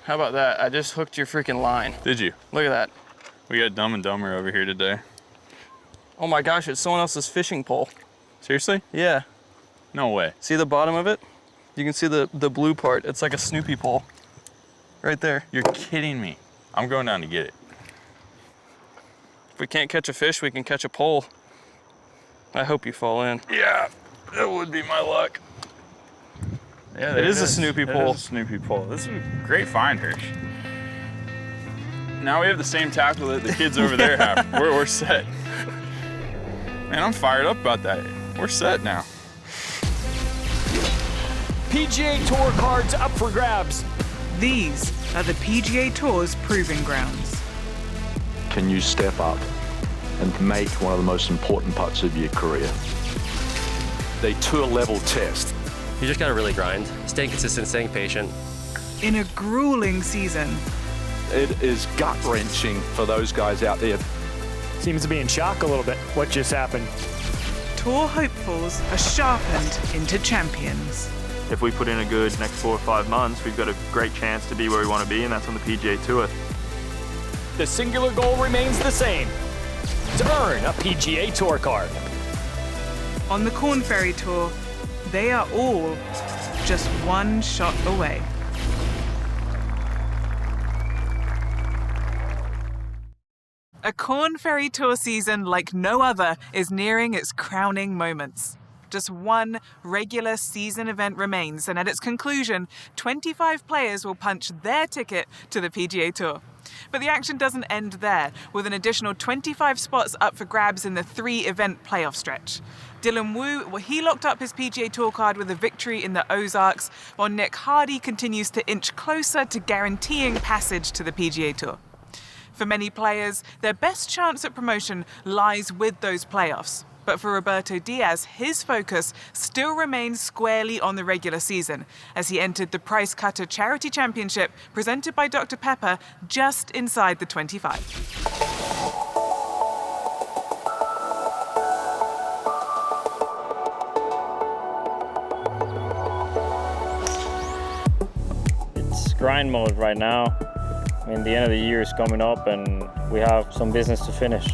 How about that? I just hooked your freaking line. Did you? Look at that. We got Dumb and Dumber over here today. Oh my gosh, it's someone else's fishing pole. Seriously? Yeah. No way. See the bottom of it? You can see the blue part. It's like a Snoopy pole. Right there. You're kidding me. I'm going down to get it. If we can't catch a fish, we can catch a pole. I hope you fall in. Yeah, that would be my luck. Yeah, it is a Snoopy pole. It is a Snoopy pole. This is a great find, Hirsch. Now we have the same tackle that the kids over there have. We're set. Man, I'm fired up about that. We're set now. PGA Tour cards up for grabs. These are the PGA Tour's proving grounds. Can you step up and make one of the most important putts of your career? A tour-level test. You just gotta really grind, staying consistent, staying patient. In a grueling season. It is gut-wrenching for those guys out there. Seems to be in shock a little bit. What just happened? Tour hopefuls are sharpened into champions. If we put in a good next 4 or 5 months, we've got a great chance to be where we want to be, and that's on the PGA Tour. The singular goal remains the same: to earn a PGA Tour card. On the Korn Ferry Tour, they are all just one shot away. A Korn Ferry Tour season like no other is nearing its crowning moments. Just one regular season event remains, and at its conclusion, 25 players will punch their ticket to the PGA Tour. But the action doesn't end there, with an additional 25 spots up for grabs in the 3-event playoff stretch. Dylan Wu, he locked up his PGA Tour card with a victory in the Ozarks, while Nick Hardy continues to inch closer to guaranteeing passage to the PGA Tour. For many players, their best chance at promotion lies with those playoffs. But for Roberto Diaz, his focus still remains squarely on the regular season, as he entered the Price Cutter Charity Championship presented by Dr. Pepper just inside the 25. It's grind mode right now. I mean, the end of the year is coming up and we have some business to finish.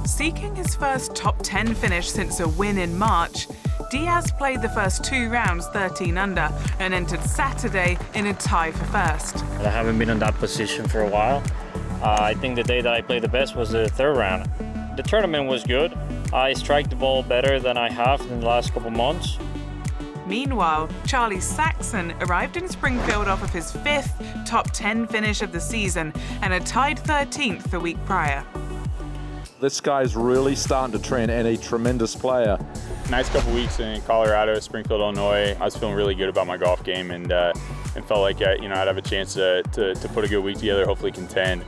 Seeking his first top 10 finish since a win in March, Diaz played the first 2 rounds 13 under and entered Saturday in a tie for first. I haven't been in that position for a while. I think the day that I played the best was the 3rd round. The tournament was good. I strike the ball better than I have in the last couple months. Meanwhile, Charlie Saxon arrived in Springfield off of his 5th top 10 finish of the season and had tied 13th the week prior. This guy's really starting to trend and a tremendous player. Nice couple weeks in Colorado, Springfield, Illinois. I was feeling really good about my golf game and felt like I'd have a chance to put a good week together, hopefully contend.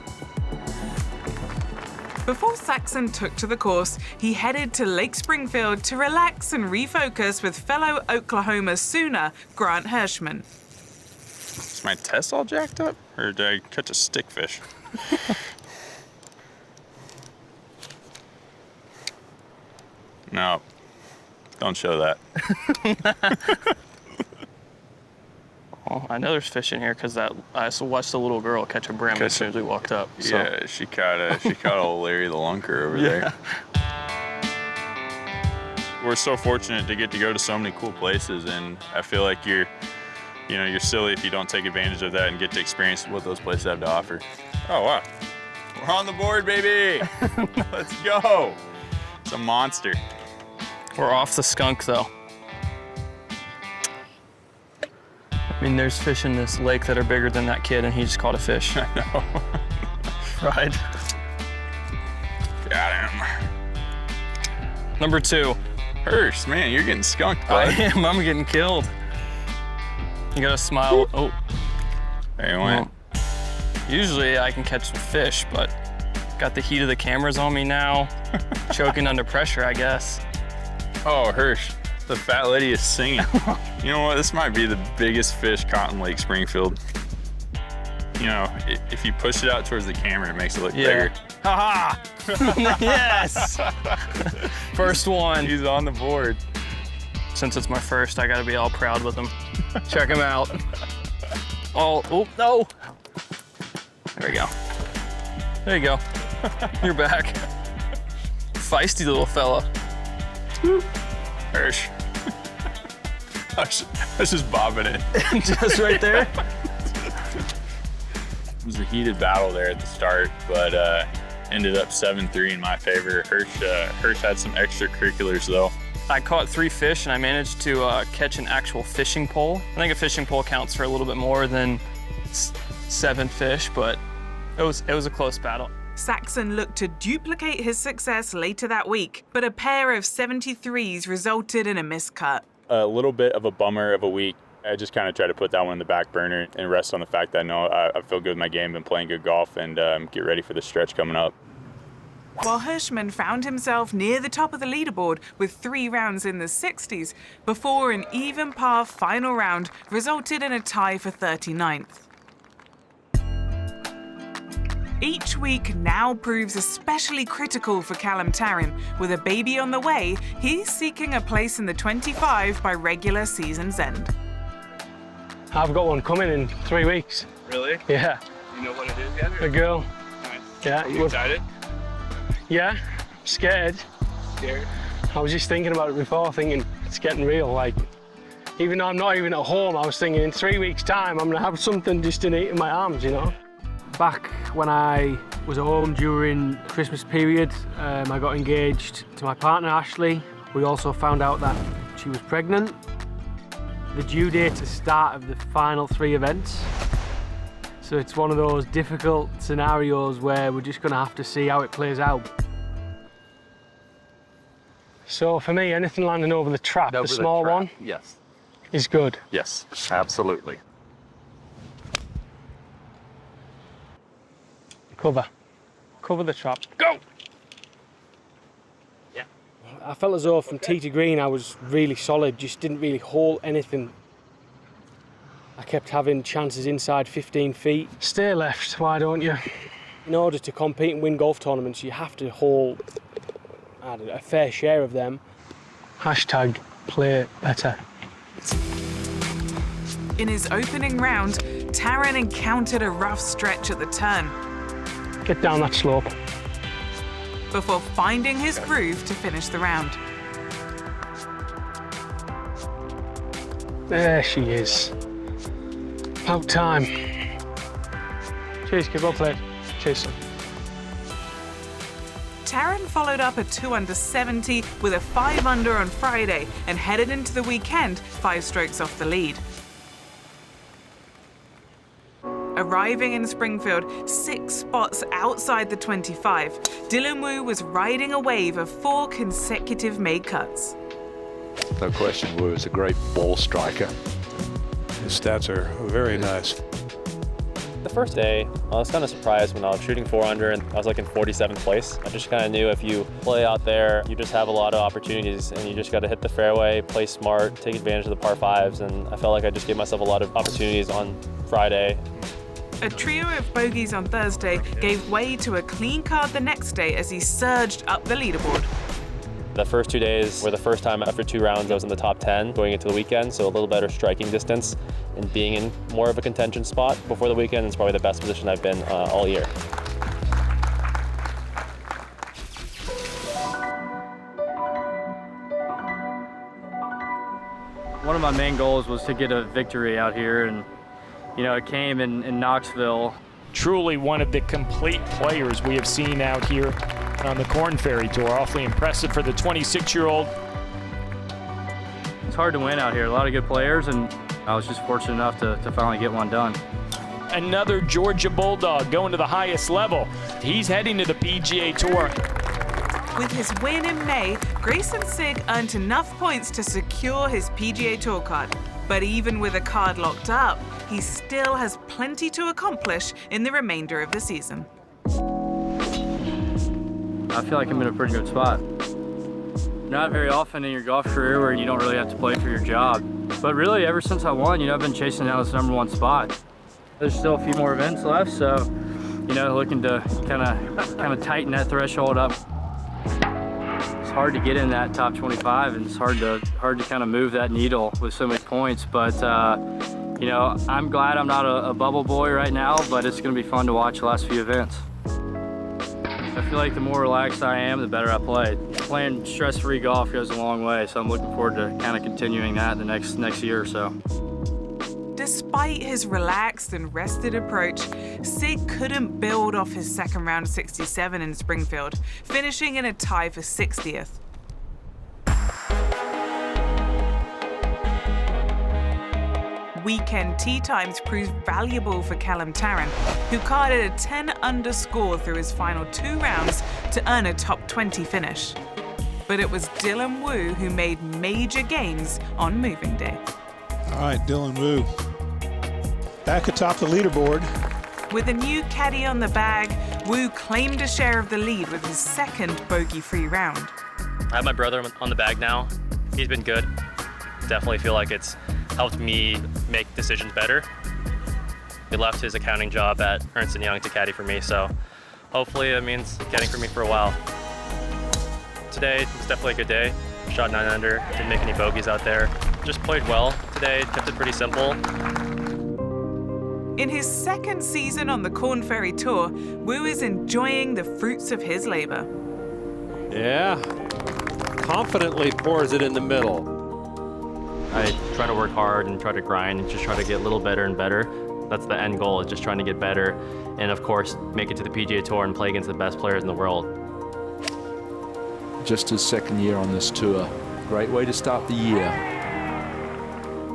Before Saxon took to the course, he headed to Lake Springfield to relax and refocus with fellow Oklahoma Sooner Grant Hirschman. Is my test all jacked up, or did I catch a stickfish? No, don't show that. Oh, I know there's fish in here because I watched the little girl catch a brim as soon as we walked up. So. Yeah, she caught old Larry the Lunker over there. We're so fortunate to get to go to so many cool places, and I feel like you're silly if you don't take advantage of that and get to experience what those places have to offer. Oh wow, we're on the board, baby! Let's go! It's a monster. We're off the skunk though. I mean, there's fish in this lake that are bigger than that kid, and he just caught a fish. I know. Right. Got him. Number 2. Hirsch, man, you're getting skunked, I bud. am. I'm getting killed. You gotta smile. Oh. There you went. Well, usually I can catch some fish, but got the heat of the cameras on me now. Choking under pressure, I guess. Oh, Hirsch, the fat lady is singing. You know what? This might be the biggest fish caught in Lake Springfield. You know, if you push it out towards the camera, it makes it look bigger. Ha ha! Yes! First one. He's on the board. Since it's my first, I gotta be all proud with him. Check him out. Oh, no. There we go. There you go. You're back. Feisty little fella. Hirsch. I was just bobbing it. Just right there. It was a heated battle there at the start, but ended up 7-3 in my favor. Hirsch had some extracurriculars though. I caught 3 fish and I managed to catch an actual fishing pole. I think a fishing pole counts for a little bit more than 7 fish, but it was a close battle. Saxon looked to duplicate his success later that week, but a pair of 73s resulted in a miscut. A little bit of a bummer of a week. I just kind of try to put that one in the back burner and rest on the fact that I know I feel good with my game, been playing good golf, and get ready for the stretch coming up. While Hirschman found himself near the top of the leaderboard with 3 rounds in the 60s before an even par final round resulted in a tie for 39th. Each week now proves especially critical for Callum Tarren. With a baby on the way, he's seeking a place in the 25 by regular season's end. I've got one coming in 3 weeks. Really? Yeah. You know what it is yet? A girl. Nice. Yeah. You excited? Yeah. Scared. Scared? I was just thinking about it before, thinking it's getting real. Like, even though I'm not even at home, I was thinking in 3 weeks' time, I'm gonna have something just in my arms, you know? Back when I was at home during the Christmas period, I got engaged to my partner, Ashley. We also found out that she was pregnant. The due date's the start of the final 3 events. So it's one of those difficult scenarios where we're just gonna have to see how it plays out. So for me, anything landing over the trap, the small one, Yes. is good. Yes, absolutely. Cover the trap. Go! Yeah. I felt as though from tee to green I was really solid, just didn't really hold anything. I kept having chances inside 15 feet. Stay left, why don't you? In order to compete and win golf tournaments, you have to hold a fair share of them. Hashtag play better. In his opening round, Tarren encountered a rough stretch at the turn Get down that slope. before finding his groove to finish the round. There she is. About time. Cheers, kid, well played. Cheers. Tarren followed up a 2 under 70 with a 5 under on Friday and headed into the weekend 5 strokes off the lead. Arriving in Springfield 6 spots outside the 25, Dylan Wu was riding a wave of 4 consecutive made cuts. No question, Wu is a great ball striker. His stats are very nice. The first day, I was kind of surprised when I was shooting 4 under and I was like in 47th place. I just kind of knew if you play out there, you just have a lot of opportunities and you just got to hit the fairway, play smart, take advantage of the par 5s, and I felt like I just gave myself a lot of opportunities on Friday. A trio of bogeys on Thursday gave way to a clean card the next day as he surged up the leaderboard. The first 2 days were the first time after 2 rounds I was in the top 10 going into the weekend, so a little better striking distance and being in more of a contention spot before the weekend is probably the best position I've been all year. One of my main goals was to get a victory out here, and you know, it came in Knoxville. Truly one of the complete players we have seen out here on the Korn Ferry Tour. Awfully impressive for the 26-year-old. It's hard to win out here. A lot of good players, and I was just fortunate enough to finally get one done. Another Georgia Bulldog going to the highest level. He's heading to the PGA Tour. With his win in May, Grayson Sigg earned enough points to secure his PGA Tour card. But even with a card locked up, he still has plenty to accomplish in the remainder of the season. I feel like I'm in a pretty good spot. Not very often in your golf career where you don't really have to play for your job. But really, ever since I won, you know, I've been chasing down this #1 spot. There's still a few more events left, so, you know, looking to kind of tighten that threshold up. It's hard to get in that top 25, and it's hard to kind of move that needle with so many points. But You know, I'm glad I'm not a bubble boy right now, but it's going to be fun to watch the last few events. I feel like the more relaxed I am, the better I play. Playing stress-free golf goes a long way, so I'm looking forward to kind of continuing that the next year or so. Despite his relaxed and rested approach, Sig couldn't build off his second round 67 in Springfield, finishing in a tie for 60th. Weekend tee times proved valuable for Callum Tarren, who carded a 10-under score through his final 2 rounds to earn a top 20 finish. But it was Dylan Wu who made major gains on moving day. All right, Dylan Wu. Back atop the leaderboard. With a new caddy on the bag, Wu claimed a share of the lead with his second bogey-free round. I have my brother on the bag now. He's been good. Definitely feel like it's helped me make decisions better. He left his accounting job at Ernst & Young to caddy for me, so hopefully it means caddying for me for a while. Today was definitely a good day. Shot 9 under, didn't make any bogeys out there. Just played well today, kept it pretty simple. In his second season on the Korn Ferry Tour, Wu is enjoying the fruits of his labor. Yeah, confidently pours it in the middle. I try to work hard and try to grind and just try to get a little better and better. That's the end goal, is just trying to get better. And of course, make it to the PGA Tour and play against the best players in the world. Just his second year on this tour. Great way to start the year.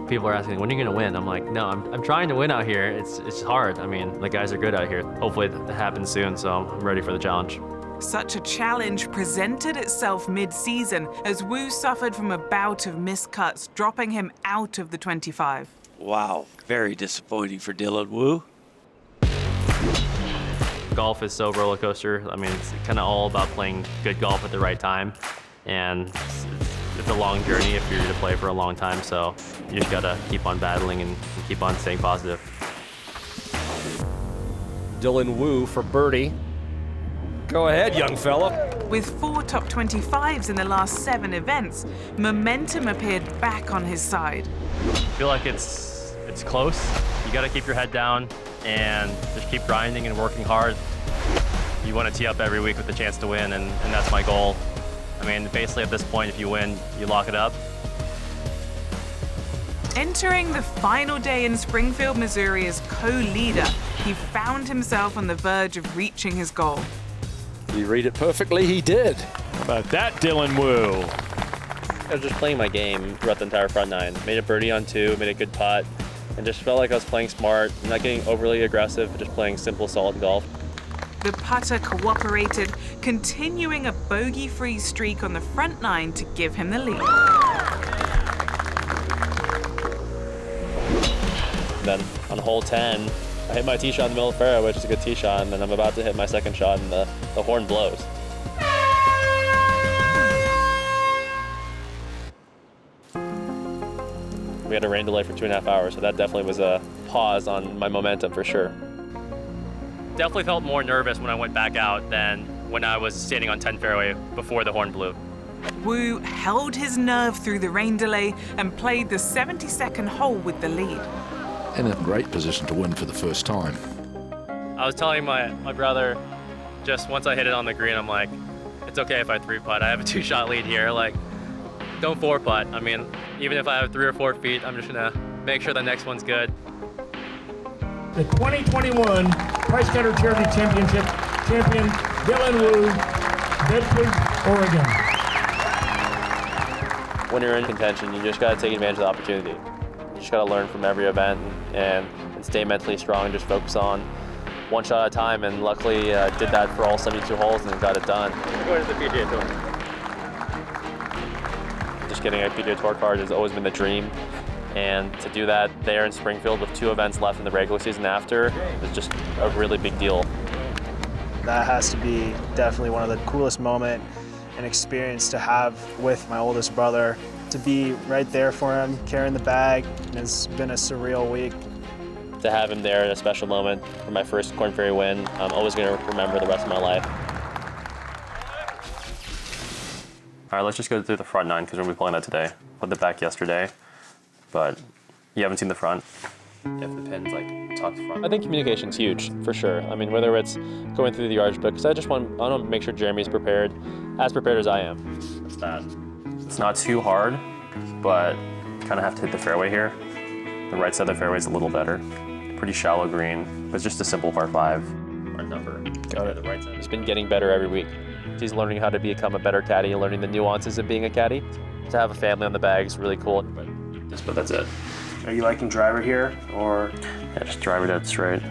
People are asking, when are you gonna win? I'm like, no, I'm trying to win out here. It's hard. I mean, the guys are good out here. Hopefully that happens soon, so I'm ready for the challenge. Such a challenge presented itself mid-season as Wu suffered from a bout of missed cuts, dropping him out of the 25. Wow, very disappointing for Dylan Wu. Golf is so roller coaster. I mean, it's kind of all about playing good golf at the right time. And it's a long journey if you're going to play for a long time, so you just gotta keep on battling and keep on staying positive. Dylan Wu for birdie. Go ahead, young fella. With 4 top 25s in the last 7 events, momentum appeared back on his side. I feel like it's close. You gotta keep your head down and just keep grinding and working hard. You want to tee up every week with a chance to win, and that's my goal. I mean, basically at this point, if you win, you lock it up. Entering the final day in Springfield, Missouri as co-leader, he found himself on the verge of reaching his goal. You read it perfectly, he did. How about that, Dylan Wu? I was just playing my game throughout the entire front 9. Made a birdie on 2, made a good putt, and just felt like I was playing smart, not getting overly aggressive, but just playing simple, solid golf. The putter cooperated, continuing a bogey-free streak on the front 9 to give him the lead. Then on hole 10, I hit my tee shot in the middle of the fairway, which is a good tee shot, and then I'm about to hit my second shot, and the horn blows. We had a rain delay for 2.5 hours, so that definitely was a pause on my momentum for sure. Definitely felt more nervous when I went back out than when I was standing on 10 fairway before the horn blew. Wu held his nerve through the rain delay and played the 72nd hole with the lead. In a great position to win for the first time. I was telling my brother, just once I hit it on the green, I'm like, it's okay if I 3-putt. I have a 2-shot lead here. Like, don't 4-putt. I mean, even if I have 3 or 4 feet, I'm just gonna make sure the next one's good. The 2021 Price Cutter Charity Championship champion, Dylan Wu, Bedford, Oregon. When you're in contention, you just gotta take advantage of the opportunity. You just gotta learn from every event and stay mentally strong and just focus on one shot at a time. And luckily, did that for all 72 holes and got it done. Going to the PGA Tour. Just getting a PGA Tour card has always been the dream. And to do that there in Springfield with 2 events left in the regular season after is just a really big deal. That has to be definitely one of the coolest moments and experience to have with my oldest brother. To be right there for him, carrying the bag, and it's been a surreal week. To have him there in a special moment for my first Korn Ferry win, I'm always going to remember the rest of my life. All right, let's just go through the front 9 because we're going to be pulling that today. Put the back yesterday, but you haven't seen the front. if the pin's like tucked front. I think communication's huge, for sure. I mean, whether it's going through the yardage book, because I want to make sure Jeremy's prepared as I am. That's that. It's not too hard, but kind of have to hit the fairway here. The right side of the fairway is a little better. Pretty shallow green, but it's just a simple par 5. Our number. Got it. The right side. He's been getting better every week. He's learning how to become a better caddy, learning the nuances of being a caddy. To have a family on the bag is really cool, but that's it. Are you liking driver here, or? Yeah, just driver dead straight.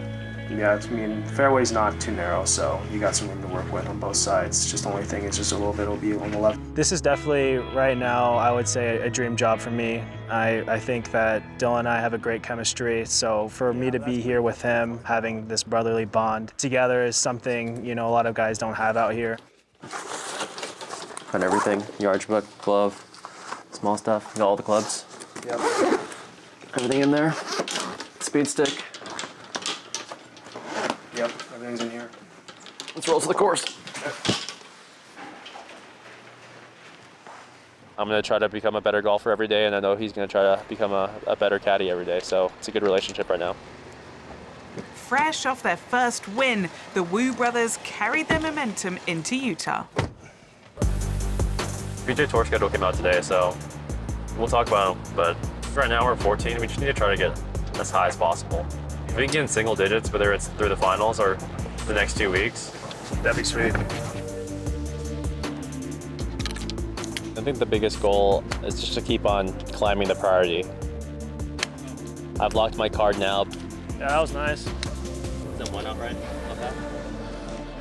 Yeah, I mean, fairway's not too narrow, so you got some room to work with on both sides. Just the only thing is just a little bit will be on the left. This is definitely, right now, I would say a dream job for me. I think that Dylan and I have a great chemistry, so for me to be here with him, having this brotherly bond together is something, you know, a lot of guys don't have out here. Got everything, yardage book, glove, small stuff, got all the clubs. Yep. Everything in there, speed stick. Yep, everything's in here. Let's roll to the course. I'm going to try to become a better golfer every day, and I know he's going to try to become a better caddy every day, so it's a good relationship right now. Fresh off their first win, the Wu brothers carried their momentum into Utah. PGA Tour schedule came out today, so we'll talk about them, but right now we're 14. We just need to try to get as high as possible. If we can get in single digits, whether it's through the finals or the next 2 weeks, that'd be sweet. I think the biggest goal is just to keep on climbing the priority. I've locked my card now. Yeah, that was nice. Is that one up, right? Okay.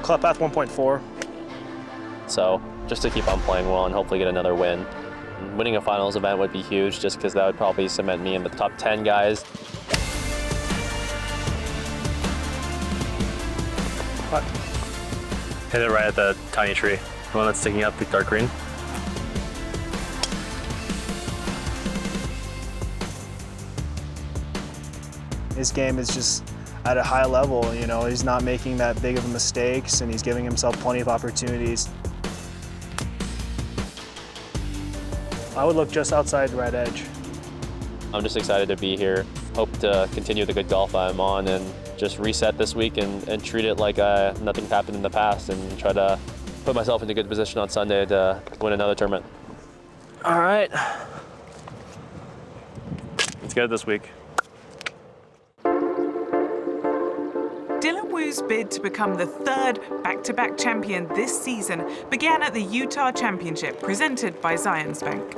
Club path 1.4. So just to keep on playing well and hopefully get another win. Winning a finals event would be huge just because that would probably cement me in the top 10 guys. What? Hit it right at the tiny tree. The one that's sticking up, the dark green. His game is just at a high level, you know, he's not making that big of mistakes and he's giving himself plenty of opportunities. I would look just outside the right edge. I'm just excited to be here. Hope to continue the good golf I'm on and just reset this week and treat it like nothing's happened in the past and try to put myself in a good position on Sunday to win another tournament. All right. Let's get it this week. Dylan Wu's bid to become the third back-to-back champion this season began at the Utah Championship presented by Zions Bank.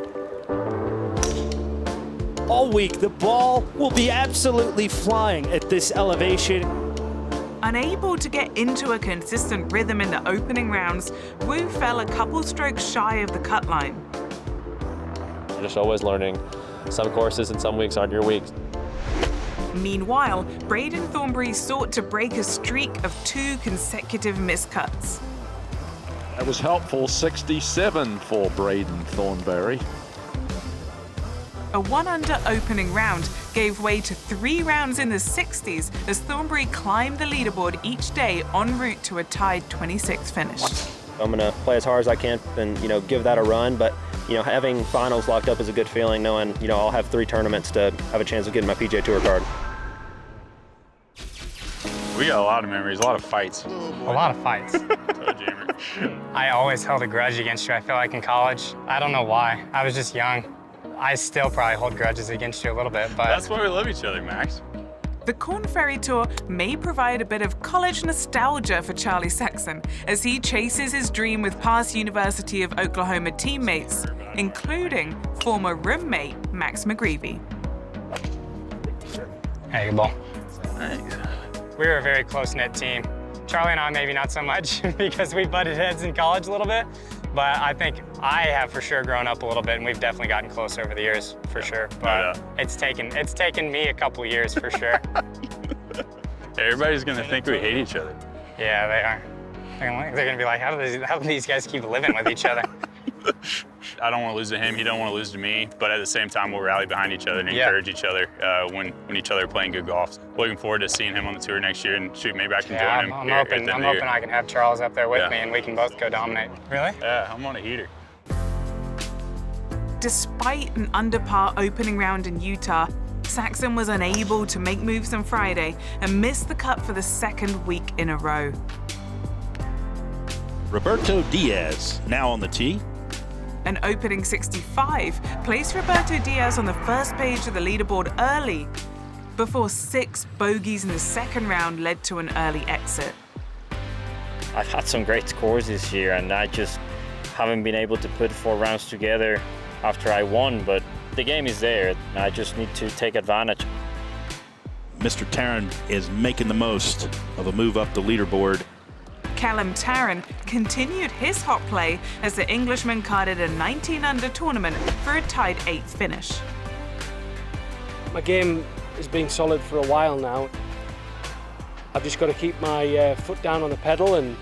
All week, the ball will be absolutely flying at this elevation. Unable to get into a consistent rhythm in the opening rounds, Wu fell a couple strokes shy of the cut line. You're just always learning. Some courses and some weeks aren't your weeks. Meanwhile, Braden Thornberry sought to break a streak of 2 consecutive miscuts. That was helpful, 67 for Braden Thornberry. A 1-under opening round gave way to 3 rounds in the 60s as Thornberry climbed the leaderboard each day en route to a tied 26th finish. I'm gonna play as hard as I can and, you know, give that a run, but, you know, having finals locked up is a good feeling, knowing, you know, I'll have 3 tournaments to have a chance of getting my PGA Tour card. We got a lot of memories, a lot of fights. A lot of fights. I always held a grudge against you, I feel like, in college. I don't know why. I was just young. I still probably hold grudges against you a little bit, but... That's why we love each other, Max. The Korn Ferry Tour may provide a bit of college nostalgia for Charlie Saxon as he chases his dream with past University of Oklahoma teammates, including former roommate Max McGreevy. Hey, good ball. Thanks. We were a very close-knit team. Charlie and I maybe not so much because we butted heads in college a little bit, but I think I have for sure grown up a little bit and we've definitely gotten closer over the years, for sure. But it's taken me a couple years for sure. Everybody's gonna think we hate each other. Yeah, they are. They're gonna be like, how do these guys keep living with each other? I don't want to lose to him, he don't want to lose to me, but at the same time, we'll rally behind each other and encourage each other when each other are playing good golf. Looking forward to seeing him on the tour next year, and shoot, maybe I can join him. I'm hoping I can have Charles up there with me and we can both go dominate. Really? Yeah, I'm on a heater. Despite an under par opening round in Utah, Saxon was unable to make moves on Friday and missed the cut for the second week in a row. Roberto Diaz now on the tee. An opening 65 placed Roberto Diaz on the first page of the leaderboard early, before 6 bogeys in the second round led to an early exit. I've had some great scores this year, and I just haven't been able to put 4 rounds together after I won, but the game is there. I just need to take advantage. Mr. Tarren is making the most of a move up the leaderboard. Callum Tarren continued his hot play as the Englishman carded a 19-under tournament for a tied 8th finish. My game has been solid for a while now. I've just got to keep my foot down on the pedal and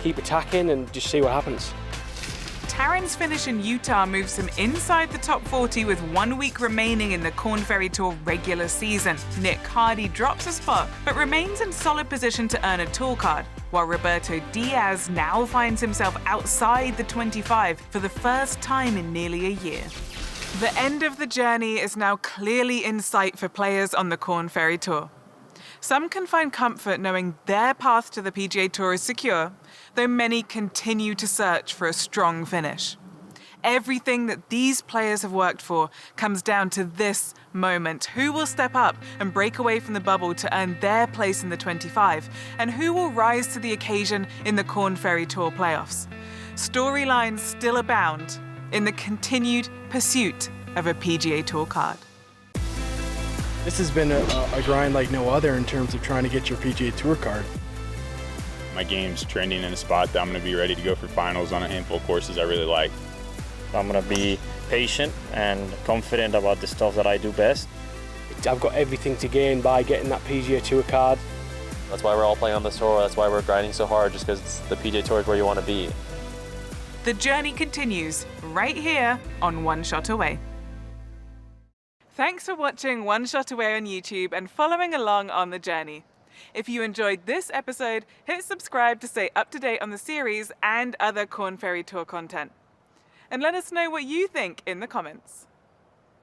keep attacking and just see what happens. Tarren's finish in Utah moves him inside the top 40 with 1 week remaining in the Korn Ferry Tour regular season. Nick Hardy drops a spot but remains in solid position to earn a tour card, while Roberto Diaz now finds himself outside the 25 for the first time in nearly a year. The end of the journey is now clearly in sight for players on the Korn Ferry Tour. Some can find comfort knowing their path to the PGA Tour is secure, though many continue to search for a strong finish. Everything that these players have worked for comes down to this moment. Who will step up and break away from the bubble to earn their place in the 25, and who will rise to the occasion in the Korn Ferry Tour playoffs? Storylines still abound in the continued pursuit of a PGA Tour card. This has been a grind like no other in terms of trying to get your PGA Tour card. My game's trending in a spot that I'm going to be ready to go for finals on a handful of courses I really like. I'm going to be patient and confident about the stuff that I do best. I've got everything to gain by getting that PGA Tour card. That's why we're all playing on this tour. That's why we're grinding so hard, just because the PGA Tour is where you want to be. The journey continues right here on One Shot Away. Thanks for watching One Shot Away on YouTube and following along on the journey. If you enjoyed this episode, hit subscribe to stay up to date on the series and other Korn Ferry Tour content. And let us know what you think in the comments.